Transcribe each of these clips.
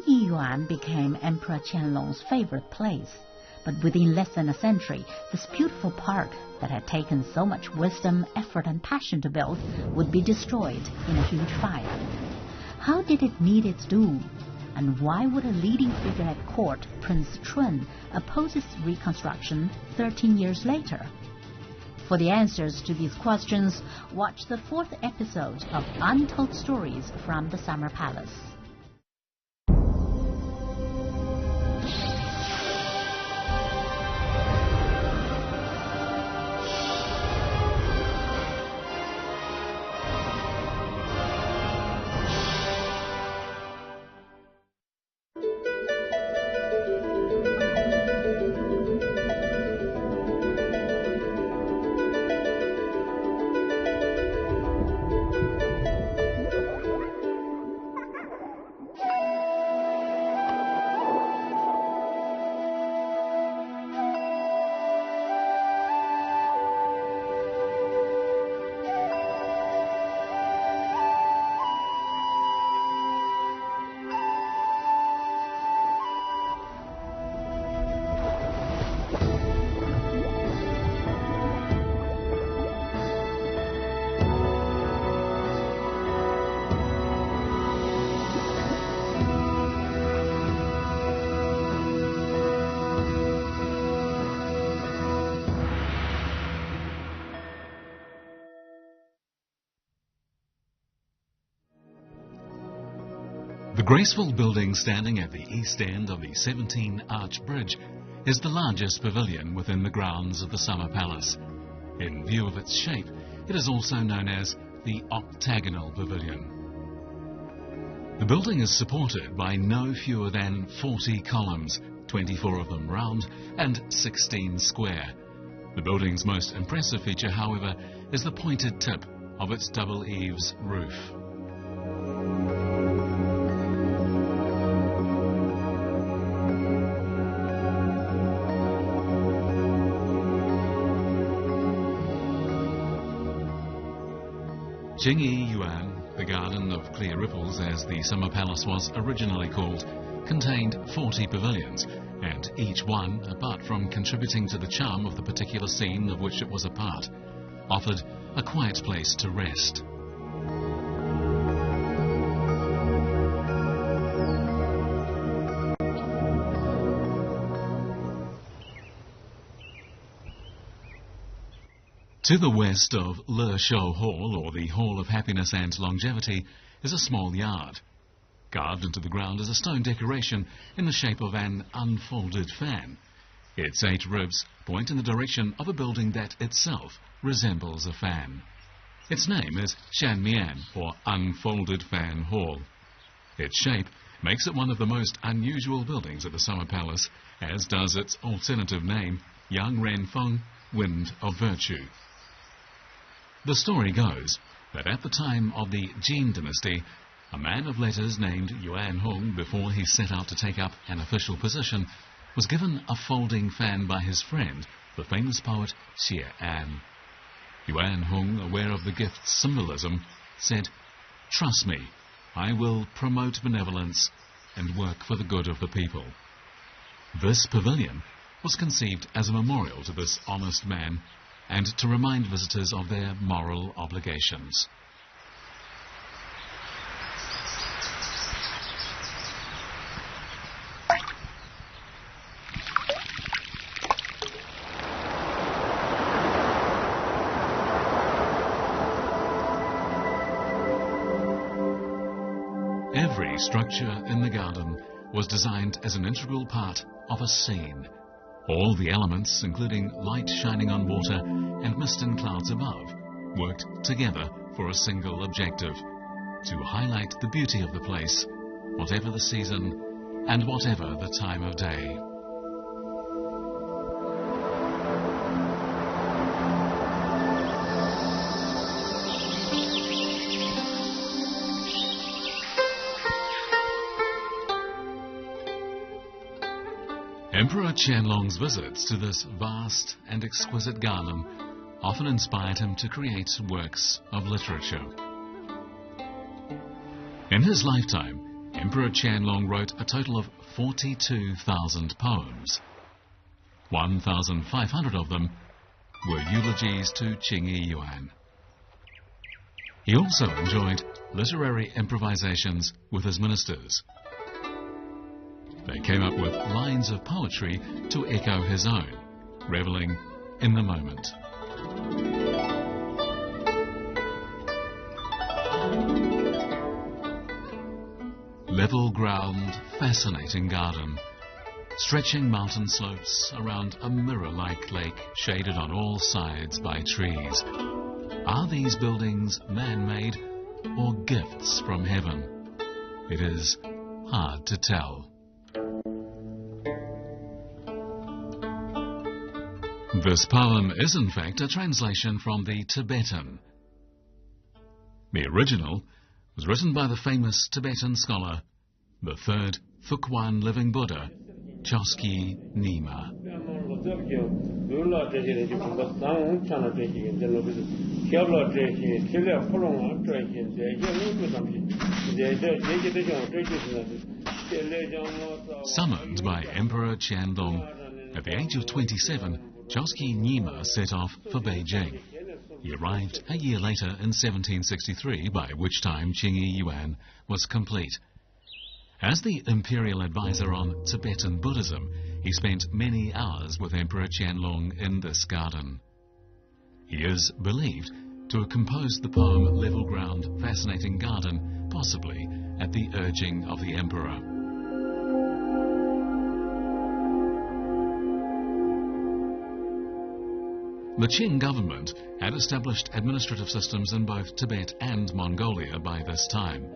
King Yiyuan became Emperor Qianlong's favorite place. But within less than a century, this beautiful park that had taken so much wisdom, effort, and passion to build would be destroyed in a huge fire. How did it meet its doom? And why would a leading figure at court, Prince Chun, oppose its reconstruction 13 years later? For the answers to these questions, watch the 4th episode of Untold Stories from the Summer Palace. The graceful building standing at the east end of the 17-arch bridge is the largest pavilion within the grounds of the Summer Palace. In view of its shape, it is also known as the Octagonal Pavilion. The building is supported by no fewer than 40 columns, 24 of them round and 16 square. The building's most impressive feature, however, is the pointed tip of its double eaves roof. Jingyi Yuan, the Garden of Clear Ripples, as the Summer Palace was originally called, contained 40 pavilions, and each one, apart from contributing to the charm of the particular scene of which it was a part, offered a quiet place to rest. To the west of Le Shou Hall, or the Hall of Happiness and Longevity, is a small yard. Carved into the ground is a stone decoration in the shape of an unfolded fan. Its 8 ribs point in the direction of a building that itself resembles a fan. Its name is Shanmian, or Unfolded Fan Hall. Its shape makes it one of the most unusual buildings at the Summer Palace, as does its alternative name, Yang Ren Feng, Wind of Virtue. The story goes that at the time of the Jin dynasty, a man of letters named Yuan Hong, before he set out to take up an official position, was given a folding fan by his friend, the famous poet Xie An. Yuan Hong, aware of the gift's symbolism, said, "Trust me, I will promote benevolence and work for the good of the people." This pavilion was conceived as a memorial to this honest man and to remind visitors of their moral obligations. Every structure in the garden was designed as an integral part of a scene. All the elements, including light shining on water and mist and clouds above, worked together for a single objective: to highlight the beauty of the place, whatever the season and whatever the time of day. Emperor Qianlong's visits to this vast and exquisite garden often inspired him to create works of literature. In his lifetime, Emperor Qianlong wrote a total of 42,000 poems. 1,500 of them were eulogies to Qingyi Yuan. He also enjoyed literary improvisations with his ministers. They came up with lines of poetry to echo his own, reveling in the moment. Level ground, fascinating garden, stretching mountain slopes around a mirror-like lake shaded on all sides by trees. Are these buildings man-made or gifts from heaven? It is hard to tell. This poem is in fact a translation from the Tibetan. The original was written by the famous Tibetan scholar, the third Thukwan living Buddha, Choski Nyima. Summoned by Emperor Qianlong, at the age of 27, Choski Nyima set off for Beijing. He arrived a year later in 1763, by which time Qingyi Yuan was complete. As the imperial advisor on Tibetan Buddhism, he spent many hours with Emperor Qianlong in this garden. He is believed to have composed the poem Level Ground, Fascinating Garden, possibly at the urging of the emperor. The Qing government had established administrative systems in both Tibet and Mongolia by this time.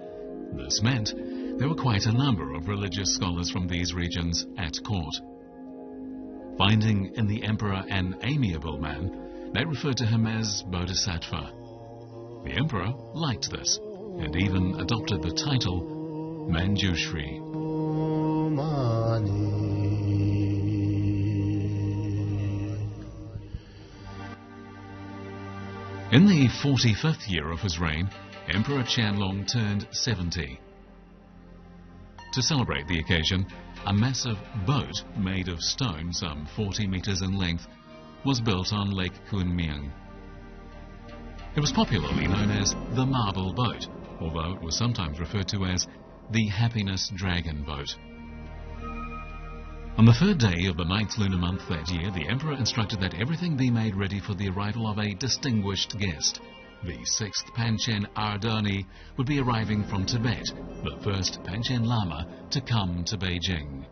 This meant there were quite a number of religious scholars from these regions at court. Finding in the emperor an amiable man, they referred to him as Bodhisattva. The emperor liked this and even adopted the title Manjushri. In the 45th year of his reign, Emperor Qianlong turned 70. To celebrate the occasion, a massive boat made of stone, some 40 meters in length, was built on Lake Kunming. It was popularly known as the Marble Boat, although it was sometimes referred to as the Happiness Dragon Boat. On the third day of the 9th lunar month that year, the emperor instructed that everything be made ready for the arrival of a distinguished guest. The 6th Panchen Ardani would be arriving from Tibet, the first Panchen Lama to come to Beijing.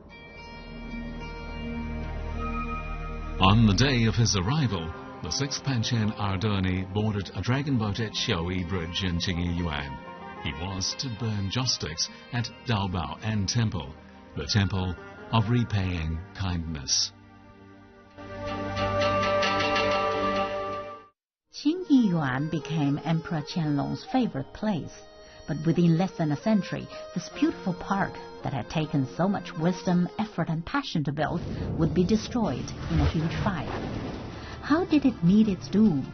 On the day of his arrival, the 6th Panchen Ardani boarded a dragon boat at Xiaoyi Bridge in Qingyi Yuan. He was to burn joss sticks at Daobao An Temple, the temple of repaying kindness. Qingyi Yuan became Emperor Qianlong's favorite place, but within less than a century, this beautiful park that had taken so much wisdom, effort and passion to build would be destroyed in a huge fire. How did it meet its doom?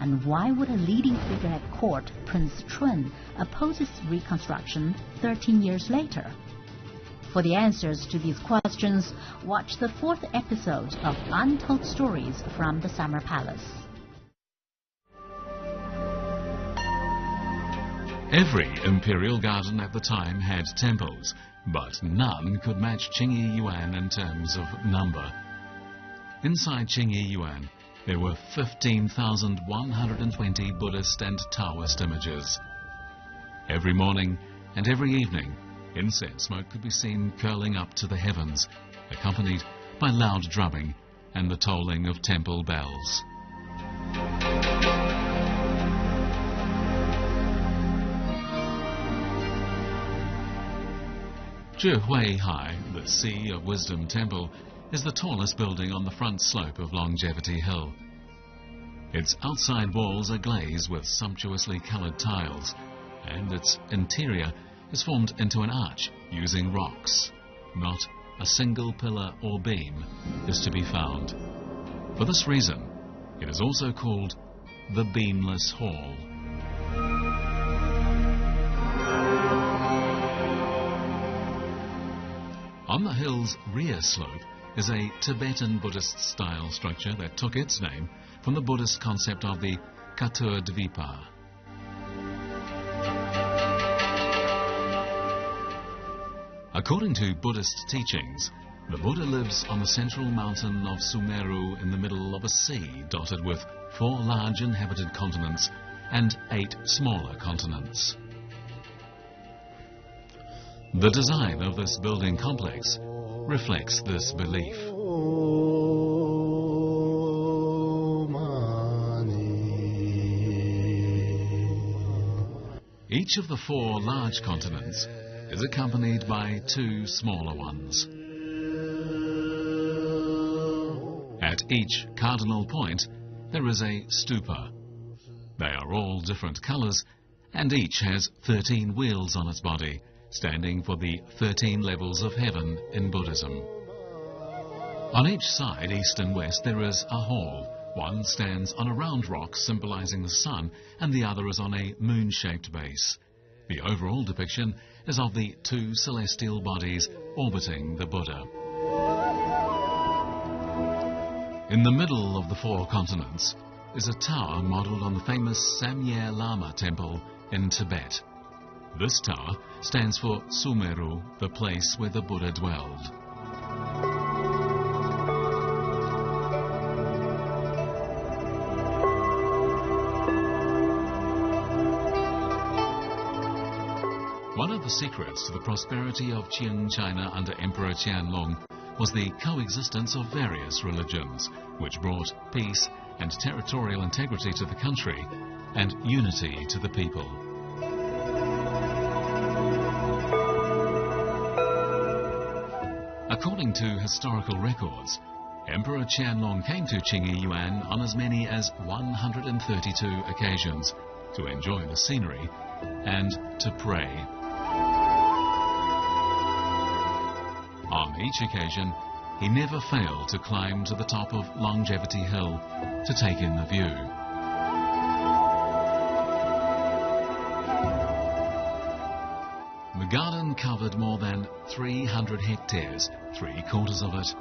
And why would a leading figure at court, Prince Chun, oppose its reconstruction 13 years later? For the answers to these questions, watch the 4th episode of Untold Stories from the Summer Palace. Every imperial garden at the time had temples, but none could match Qingyi Yuan in terms of number. Inside Qingyi Yuan, there were 15,120 Buddhist and Taoist images. Every morning and every evening, incense smoke could be seen curling up to the heavens, accompanied by loud drumming and the tolling of temple bells. Zhihui-hai, the Sea of Wisdom Temple, is the tallest building on the front slope of Longevity Hill. Its outside walls are glazed with sumptuously coloured tiles, and its interior is formed into an arch using rocks. Not a single pillar or beam is to be found. For this reason, it is also called the Beamless Hall. On the hill's rear slope is a Tibetan Buddhist-style structure that took its name from the Buddhist concept of the Dvipa. According to Buddhist teachings, the Buddha lives on the central mountain of Sumeru in the middle of a sea dotted with 4 large inhabited continents and 8 smaller continents. The design of this building complex reflects this belief. Each of the 4 large continents is accompanied by 2 smaller ones. At each cardinal point there is a stupa. They are all different colours and each has 13 wheels on its body, standing for the 13 levels of heaven in Buddhism. On each side, east and west, there is a hall. One stands on a round rock symbolizing the sun, and the other is on a moon-shaped base. The overall depiction is of the 2 celestial bodies orbiting the Buddha. In the middle of the 4 continents is a tower modelled on the famous Samye Lama temple in Tibet. This tower stands for Sumeru, the place where the Buddha dwelled. One of the secrets to the prosperity of Qing China under Emperor Qianlong was the coexistence of various religions, which brought peace and territorial integrity to the country and unity to the people. According to historical records, Emperor Qianlong came to Qing Yuan on as many as 132 occasions to enjoy the scenery and to pray. On each occasion, he never failed to climb to the top of Longevity Hill to take in the view. The garden covered more than 300 hectares, 3/4 of it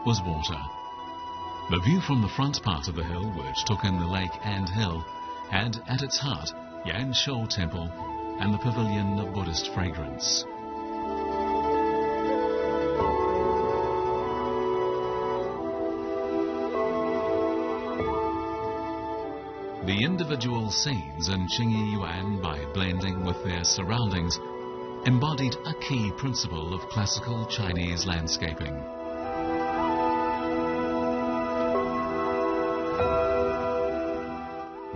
was water. The view from the front part of the hill, which took in the lake and hill, had at its heart Yan Shou Temple and the Pavilion of Buddhist Fragrance. The individual scenes in Qing Yuan, by blending with their surroundings, embodied a key principle of classical Chinese landscaping.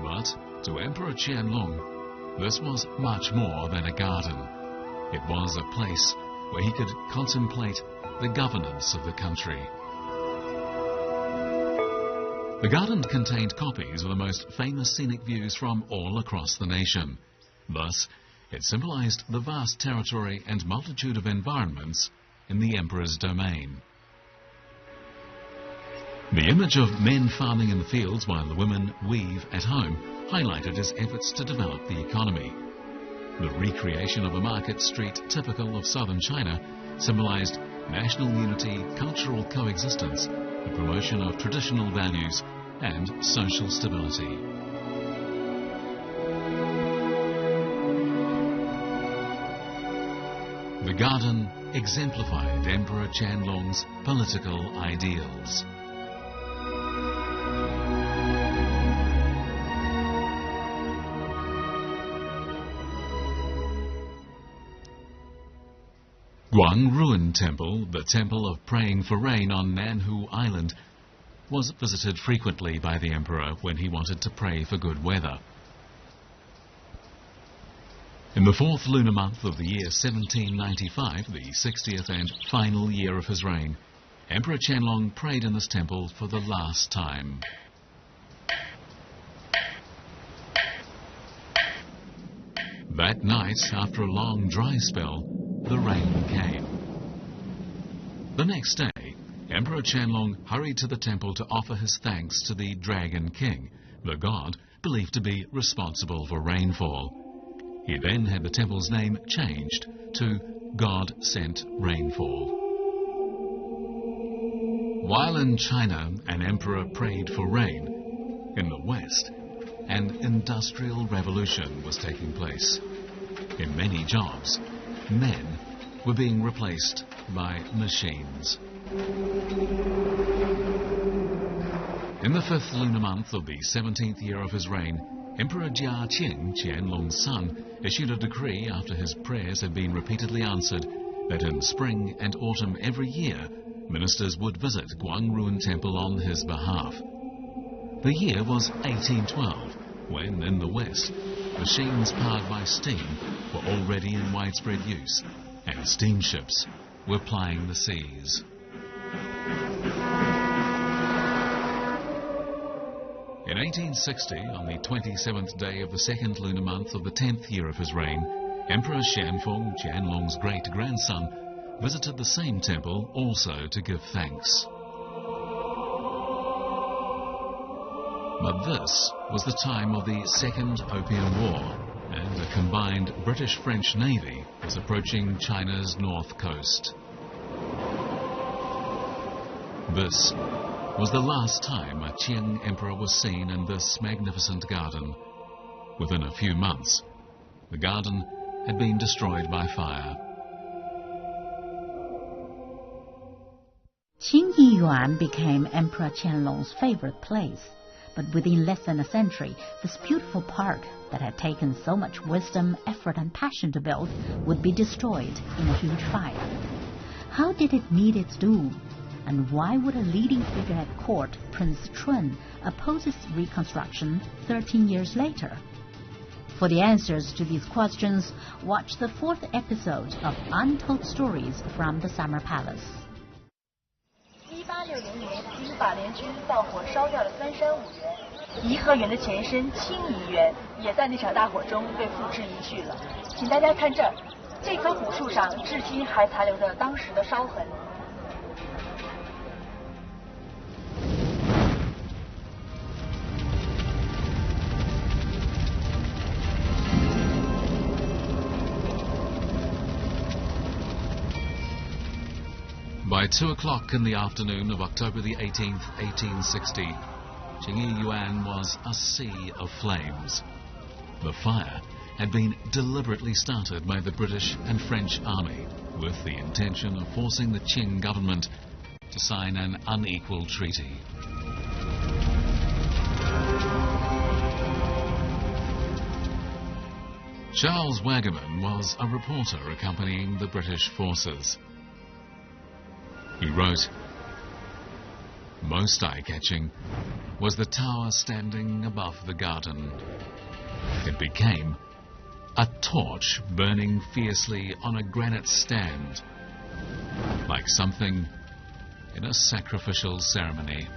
But to Emperor Qianlong, this was much more than a garden. It was a place where he could contemplate the governance of the country. The garden contained copies of the most famous scenic views from all across the nation. Thus, it symbolized the vast territory and multitude of environments in the emperor's domain. The image of men farming in the fields while the women weave at home highlighted his efforts to develop the economy. The recreation of a market street typical of southern China symbolized national unity, cultural coexistence, the promotion of traditional values and social stability. The garden exemplified Emperor Qianlong's political ideals. Guang Ruin Temple, the temple of praying for rain on Nanhu Island, was visited frequently by the emperor when he wanted to pray for good weather. In the 4th lunar month of the year 1795, the 60th and final year of his reign, Emperor Qianlong prayed in this temple for the last time. That night, after a long dry spell, the rain came. The next day, Emperor Qianlong hurried to the temple to offer his thanks to the Dragon King, the god believed to be responsible for rainfall. He then had the temple's name changed to God Sent Rainfall. While in China an emperor prayed for rain, in the West an industrial revolution was taking place. In many jobs, men were being replaced by machines. In the 5th lunar month of the 17th year of his reign, Emperor Jia Qing, Qianlong's son, issued a decree after his prayers had been repeatedly answered that in spring and autumn every year, ministers would visit Guangrun Temple on his behalf. The year was 1812, when in the West, machines powered by steam were already in widespread use, and steamships were plying the seas. In 1860, on the 27th day of the 2nd lunar month of the 10th year of his reign, Emperor Xianfeng, Qianlong's great-grandson, visited the same temple also to give thanks. But this was the time of the Second Opium War, and a combined British-French Navy was approaching China's north coast. This was the last time a Qing emperor was seen in this magnificent garden. Within a few months, the garden had been destroyed by fire. Qing Yiyuan became Emperor Qianlong's favorite place, but within less than a century, this beautiful park that had taken so much wisdom, effort, and passion to build would be destroyed in a huge fire. How did it meet its doom? And why would a leading figure at court, Prince Chun, oppose its reconstruction 13 years later? For the answers to these questions, watch the 4th episode of Untold Stories from the Summer Palace. 1860年，英法联军放火烧掉了三山五园，颐和园的前身清漪园也在那场大火中被付之一炬了。请大家看这儿，这棵古树上至今还残留着当时的烧痕。 By 2 o'clock in the afternoon of October the 18th, 1860, Qing Yiyuan was a sea of flames. The fire had been deliberately started by the British and French army with the intention of forcing the Qing government to sign an unequal treaty. Charles Wagaman was a reporter accompanying the British forces. He wrote, "Most eye-catching was the tower standing above the garden. It became a torch burning fiercely on a granite stand, like something in a sacrificial ceremony."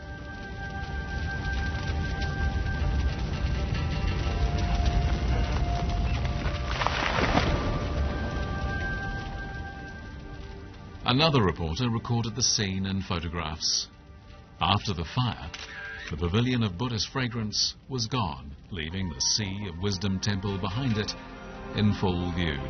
Another reporter recorded the scene in photographs. After the fire, the pavilion of Buddhist fragrance was gone, leaving the Sea of Wisdom Temple behind it in full view.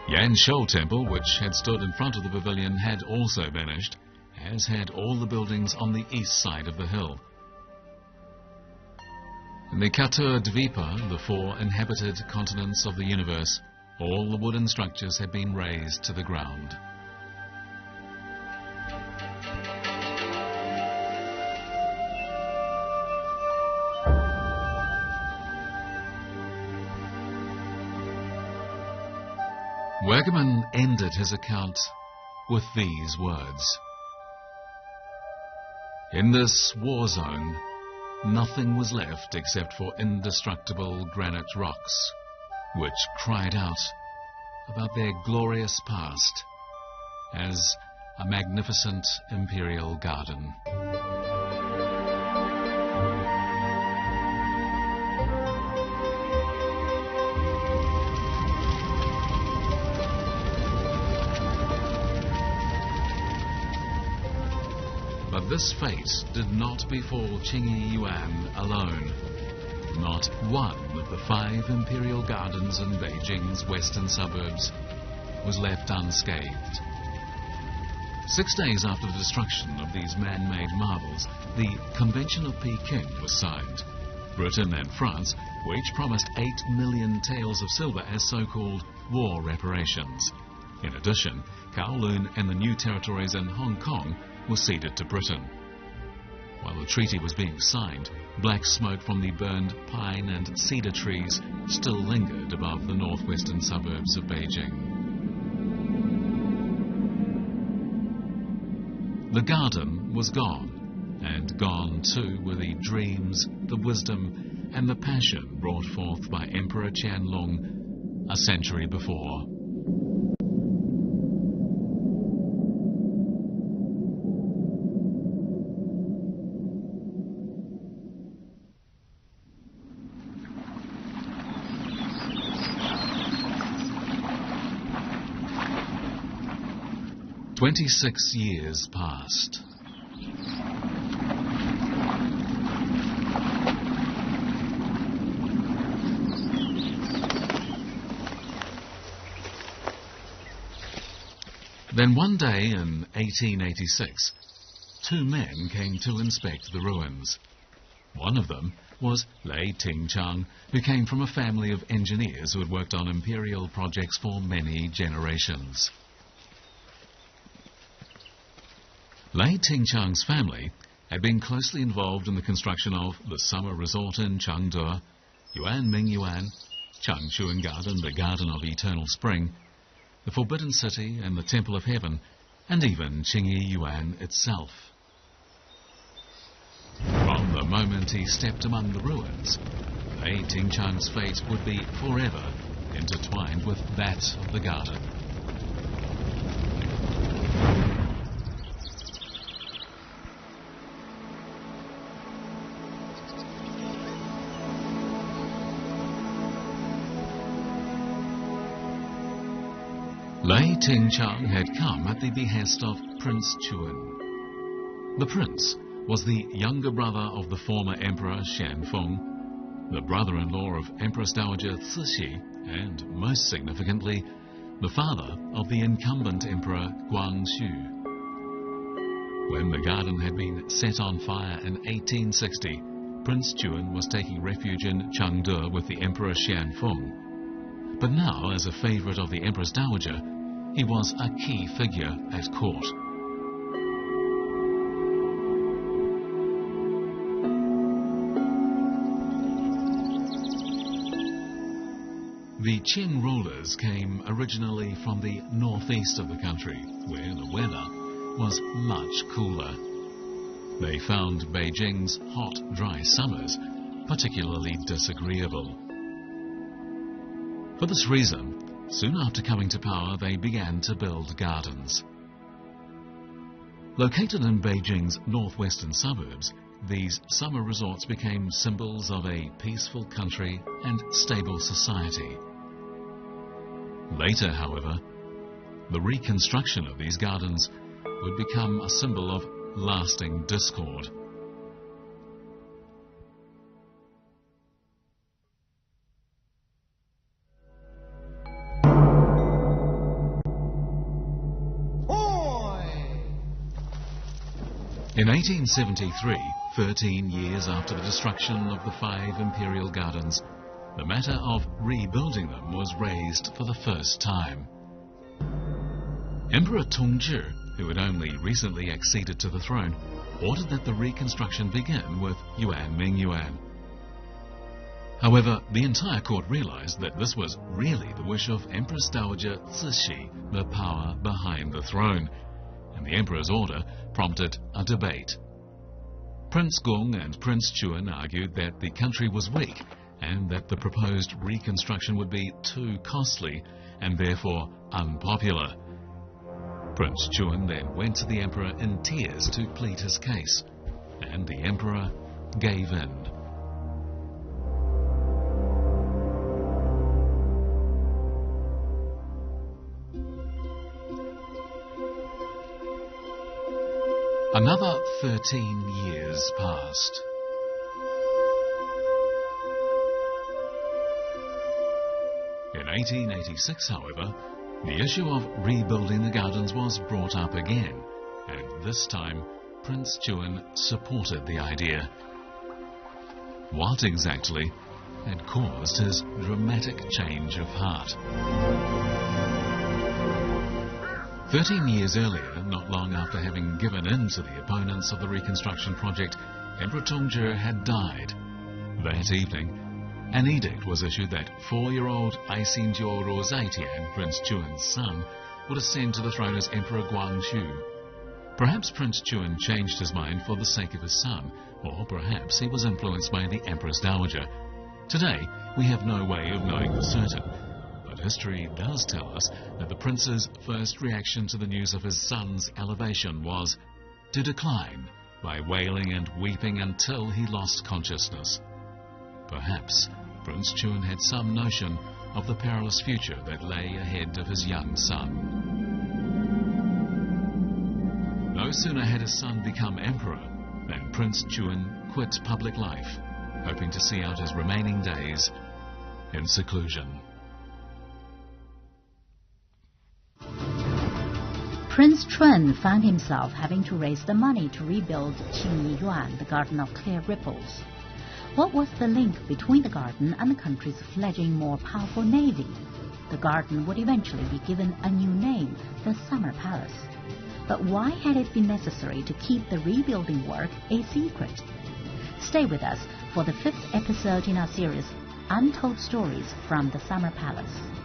Yanshou Temple, which had stood in front of the pavilion, had also vanished, as had all the buildings on the east side of the hill. In the Katur Dvipa, the 4 inhabited continents of the universe, all the wooden structures had been razed to the ground. Wagaman ended his account with these words: "In this war zone, nothing was left except for indestructible granite rocks, which cried out about their glorious past as a magnificent imperial garden." But this fate did not befall Qing Yiyuan alone. Not one of the 5 imperial gardens in Beijing's western suburbs was left unscathed. 6 days after the destruction of these man-made marvels, the Convention of Peking was signed. Britain and France were each promised 8 million taels of silver as so-called war reparations. In addition, Kowloon and the new territories in Hong Kong were ceded to Britain. While the treaty was being signed, black smoke from the burned pine and cedar trees still lingered above the northwestern suburbs of Beijing. The garden was gone, and gone too were the dreams, the wisdom, and the passion brought forth by Emperor Qianlong a century before. "26 years passed. Then one day in 1886, 2 men came to inspect the ruins. One of them was Lei Tingchang, who came from a family of engineers who had worked on imperial projects for many generations. Lei Tingchang's family had been closely involved in the construction of the summer resort in Chengde, Yuan Ming Yuan, Changchuan Garden, the Garden of Eternal Spring, the Forbidden City and the Temple of Heaven, and even Qingyi Yuan itself. From the moment he stepped among the ruins, Lei Tingchang's fate would be forever intertwined with that of the garden. Lei Tingchang had come at the behest of Prince Chuan. The prince was the younger brother of the former Emperor Xianfeng, the brother-in-law of Empress Dowager Cixi, and, most significantly, the father of the incumbent Emperor Guangxu. When the garden had been set on fire in 1860, Prince Chuan was taking refuge in Chengde with the Emperor Xianfeng. But now, as a favourite of the Empress Dowager, he was a key figure at court. The Qing rulers came originally from the northeast of the country, where the weather was much cooler. They found Beijing's hot, dry summers particularly disagreeable. For this reason, soon after coming to power, they began to build gardens. Located in Beijing's northwestern suburbs, these summer resorts became symbols of a peaceful country and stable society. Later, however, the reconstruction of these gardens would become a symbol of lasting discord. In 1873, 13 years after the destruction of the 5 imperial gardens, the matter of rebuilding them was raised for the first time. Emperor Tongzhi, who had only recently acceded to the throne, ordered that the reconstruction begin with Yuan Ming Yuan. However, the entire court realized that this was really the wish of Empress Dowager Cixi, the power behind the throne, and the emperor's order prompted a debate. Prince Gong and Prince Chuan argued that the country was weak and that the proposed reconstruction would be too costly and therefore unpopular. Prince Chuan then went to the emperor in tears to plead his case, and the emperor gave in. Another 13 years passed. In 1886, however, The issue of rebuilding the gardens was brought up again, and this time Prince Chun supported the idea. What exactly had caused his dramatic change of heart? 13 years earlier, not long after having given in to the opponents of the reconstruction project, Emperor Tongzhi had died. That evening, an edict was issued that 4-year-old Aisinjiu Rosatian, Prince Chun's son, would ascend to the throne as Emperor Guangxu. Perhaps Prince Chun changed his mind for the sake of his son, or perhaps he was influenced by the Empress Dowager. Today, we have no way of knowing for certain, but history does tell us that the prince's first reaction to the news of his son's elevation was to decline by wailing and weeping until he lost consciousness. Perhaps Prince Chun had some notion of the perilous future that lay ahead of his young son. No sooner had his son become emperor than Prince Chun quit public life, hoping to see out his remaining days in seclusion. Prince Chun found himself having to raise the money to rebuild Qingyi Yuan, the Garden of Clear Ripples. What was the link between the garden and the country's fledgling more powerful navy? The garden would eventually be given a new name, the Summer Palace. But why had it been necessary to keep the rebuilding work a secret? Stay with us for the 5th episode in our series, Untold Stories from the Summer Palace.